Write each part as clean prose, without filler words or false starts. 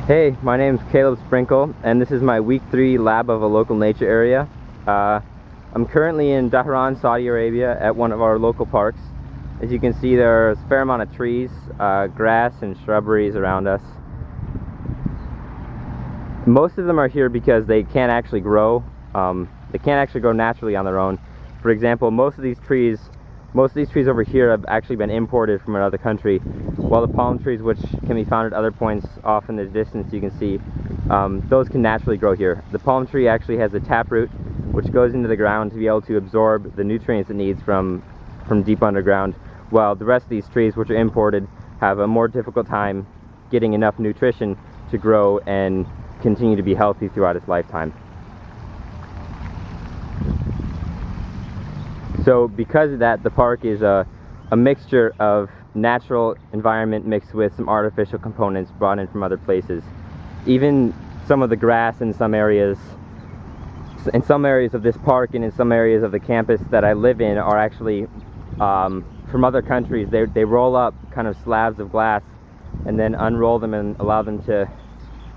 Hey, my name's Caleb Sprinkel, and this is my week 3 lab of a local nature area. I'm currently in Dhahran, Saudi Arabia at one of our local parks. As you can see, there's a fair amount of trees, grass and shrubberies around us. Most of them are here because they can't actually grow. They can't actually grow naturally on their own. For example, most of these trees over here have actually been imported from another country, while the palm trees, which can be found at other points off in the distance, you can see, those can naturally grow here. The palm tree actually has a taproot which goes into the ground to be able to absorb the nutrients it needs from deep underground, while the rest of these trees, which are imported, have a more difficult time getting enough nutrition to grow and continue to be healthy throughout its lifetime. So because of that, the park is a mixture of natural environment mixed with some artificial components brought in from other places. Even some of the grass in some areas of this park and in some areas of the campus that I live in are actually from other countries. They roll up kind of slabs of glass and then unroll them and allow them to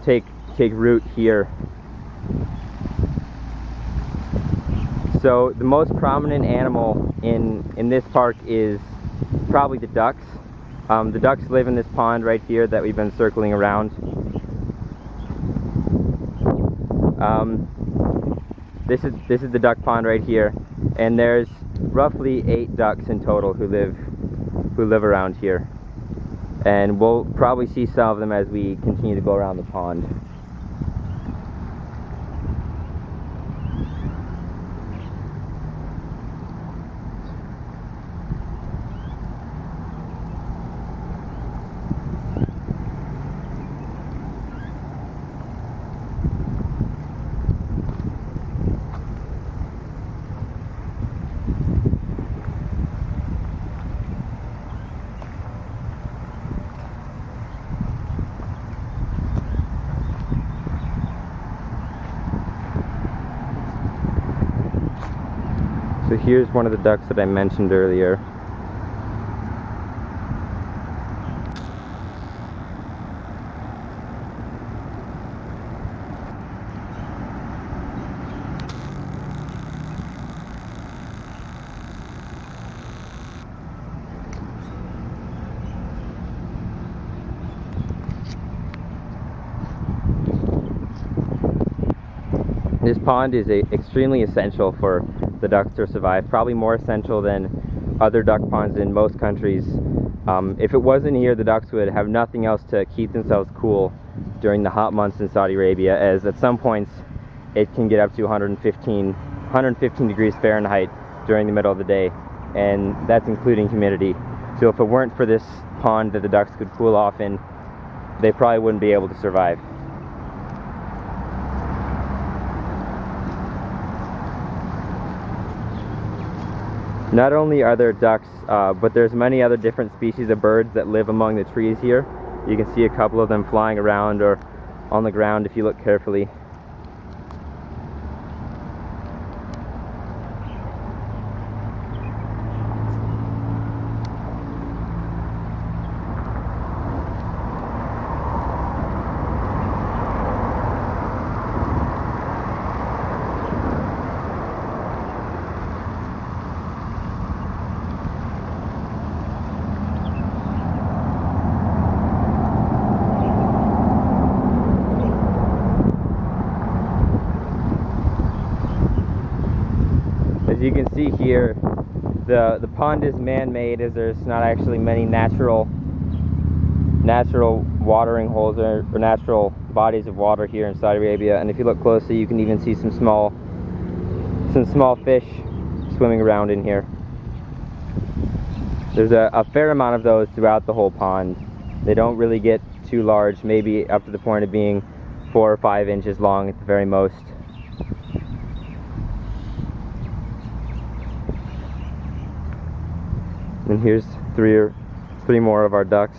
take root here. So the most prominent animal in this park is probably the ducks. The ducks live in this pond right here that we've been circling around. This is the duck pond right here, and there's roughly 8 ducks in total who live around here, and we'll probably see some of them as we continue to go around the pond. So here's one of the ducks that I mentioned earlier. This pond is extremely essential for the ducks to survive, probably more essential than other duck ponds in most countries. If it wasn't here, the ducks would have nothing else to keep themselves cool during the hot months in Saudi Arabia, as at some points it can get up to 115 degrees Fahrenheit during the middle of the day, and that's including humidity. So if it weren't for this pond that the ducks could cool off in, they probably wouldn't be able to survive. Not only are there ducks, but there's many other different species of birds that live among the trees here. You can see a couple of them flying around or on the ground if you look carefully. As you can see here, the pond is man-made, as there's not actually many natural watering holes or natural bodies of water here in Saudi Arabia. And if you look closely, you can even see some small fish swimming around in here. There's a fair amount of those throughout the whole pond. They don't really get too large, maybe up to the point of being 4 or 5 inches long at the very most. And here's three more of our ducks.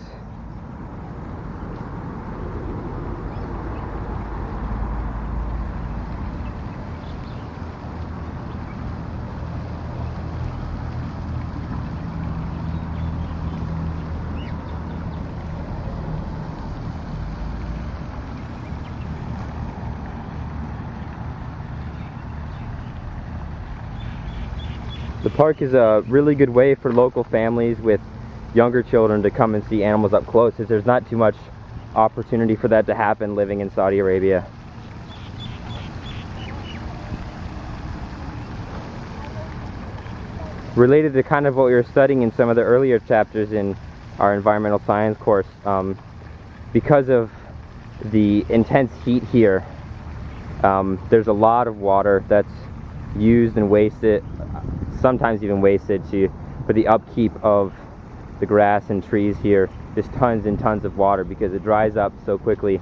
The park is a really good way for local families with younger children to come and see animals up close, as there's not too much opportunity for that to happen living in Saudi Arabia. Related to kind of what we were studying in some of the earlier chapters in our environmental science course, because of the intense heat here, there's a lot of water that's used and wasted, sometimes even wasted, for the upkeep of the grass and trees here. Just tons and tons of water, because it dries up so quickly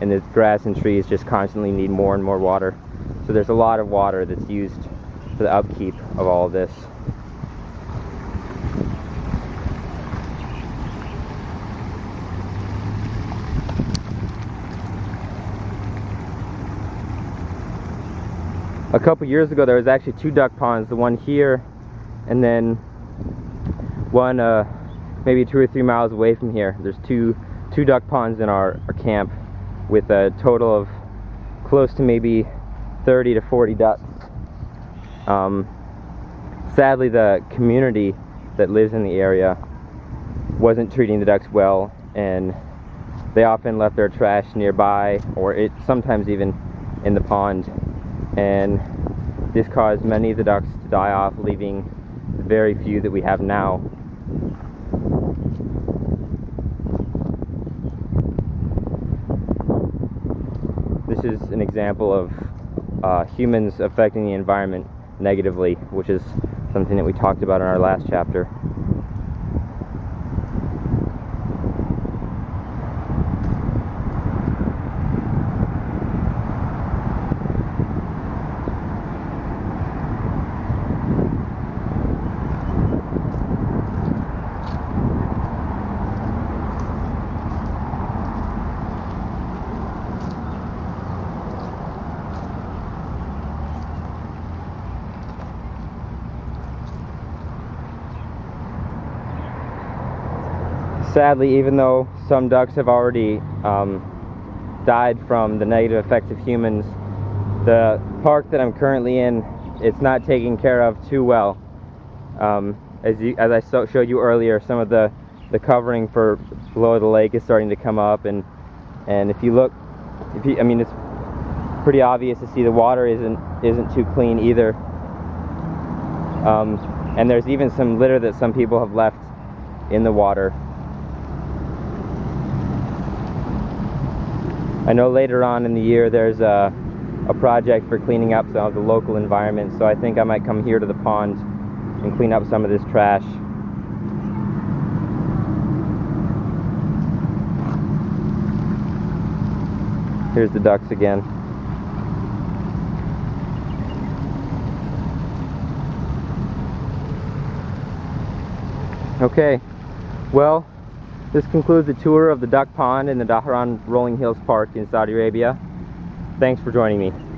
and the grass and trees just constantly need more and more water. So there's a lot of water that's used for the upkeep of all of this. A couple years ago there was actually 2 duck ponds, the one here and then one maybe 2 or 3 miles away from here. There's two duck ponds in our camp with a total of close to maybe 30 to 40 ducks. Sadly, the community that lives in the area wasn't treating the ducks well, and they often left their trash nearby, or sometimes even in the pond, and this caused many of the ducks to die off, leaving the very few that we have now. This is an example of humans affecting the environment negatively, which is something that we talked about in our last chapter. Sadly, even though some ducks have already died from the negative effects of humans, the park that I'm currently in, it's not taken care of too well. As I showed you earlier, some of the covering for below the lake is starting to come up, and if you look, I mean, it's pretty obvious to see the water isn't too clean either. And there's even some litter that some people have left in the water. I know later on in the year there's a project for cleaning up some of the local environment, so I think I might come here to the pond and clean up some of this trash. Here's the ducks again. Okay, well, this concludes the tour of the duck pond in the Dhahran Rolling Hills Park in Saudi Arabia. Thanks for joining me.